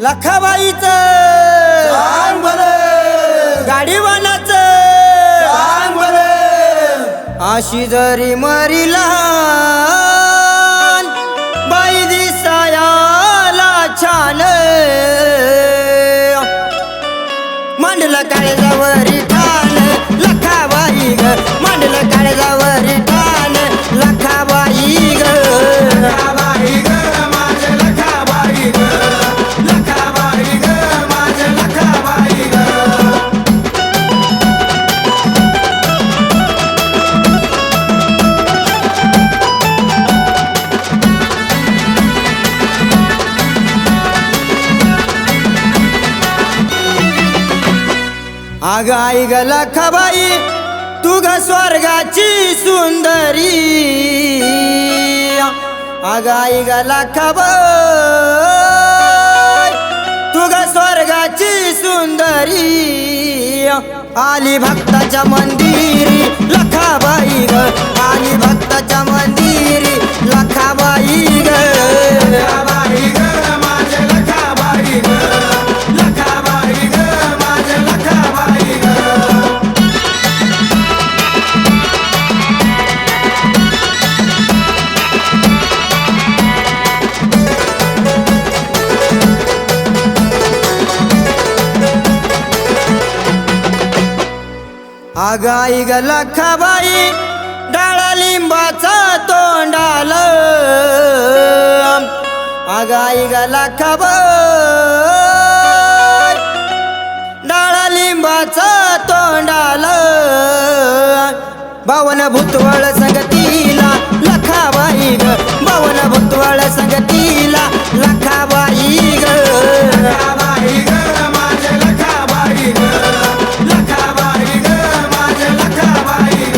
लखाबाईचं सांग बरं, गाडीवानाचं सांग बरं. अशी जरी मरी लहान बाई दिसायाला छान मांडलं काळजावरी ठाण लखाबाई ग मांडलं काळजावरी ठाण लखाबाई ग लखाबाई ग माझ्या लखाबाई ग, लखाबाई ग माझ्या लखाबाई ग. अग आई ग लखाबाई तू ग स्वर्गाची सुंदरी अग आई ग लखाबाई तू ग स्वर्गाची सुंदरी आली भक्ताच्या मंदिरी लखाबाई ग आली भक्ताच्या मंदिरी लखाबाई ग लखाबाई ग माझ्या लखाबाई ग, लखाबाई ग माझ्या लखाबाई ग. अग आई ग लखाबाई डाळा लिंबाचा तोंडाल अग आई ग लखाबाई डाळा लिंबाचा तोंडाल बावन भुतवळ संगतीला लखाबाई ग बावन भुतवळ संगतीला लखाबाई ग लखाबाई ग माझ्या लखाबाई ग, लखाबाई ग माझ्या लखाबाई ग.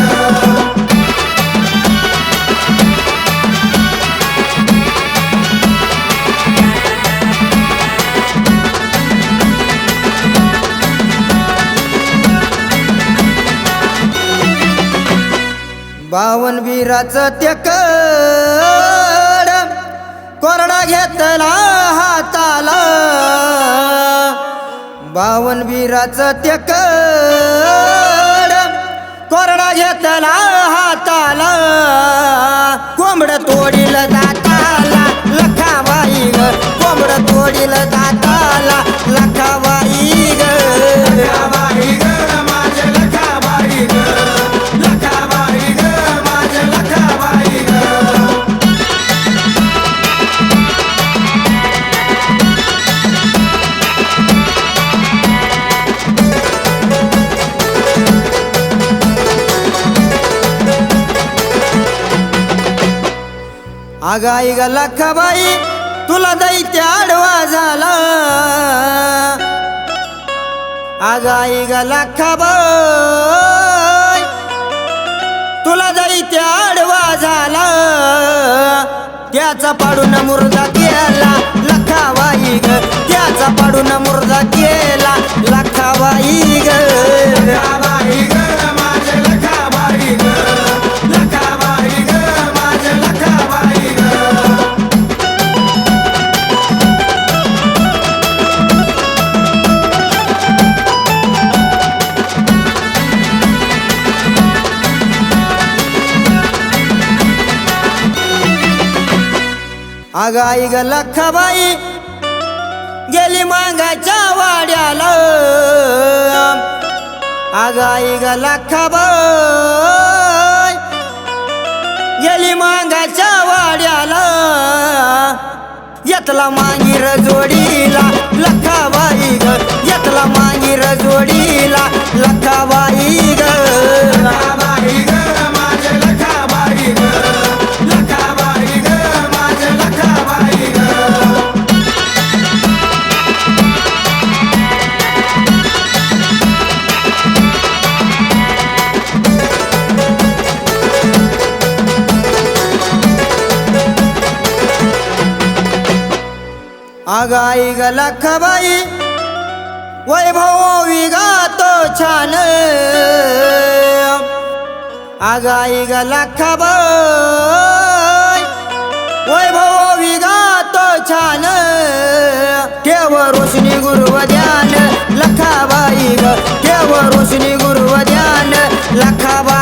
बावन वीराचं ते कड कोरडा घेतला हाताला बावन वीराचं ते कड कोरडा घेतला हाताला कोंबड तोडील दाताला लखाबाई ग कोंबड तोडील दाताला लखाबाई ग लखाबाई ग माझ्या लखाबाई ग, लखाबाई ग माझ्या लखाबाई ग. अग आई ग लखाबाई तुला दैत्य आडवा झाला अग आई ग लखाबाई तुला दैत्य आडवा झाला त्याचा पाडून मुर्दा केला लखाबाई ग त्याचा पाडून मुर्दा केला लखाबाई ग लखाबाई ग माझ्या लखाबाई ग, लखाबाई ग माझ्या लखाबाई ग. अग आई ग लखाबाई गेली मांगाच्या वाड्याला अग आई ग लखाबाई गेली मांगाच्या वाड्याला येतला मांगीर जोडीला लखाबाई ग येतला मांगीर जोडीला लखाबाई ग लखाबाई ग माझ्या लखाबाई ग, लखाबाई ग माझ्या लखाबाई ग. अग आई ग लखाबाई वैभव विगातो छान अग आई ग लखाबाई वैभव विगातो छान ठेवरून रोशनी गुरु ध्यान लखाबाई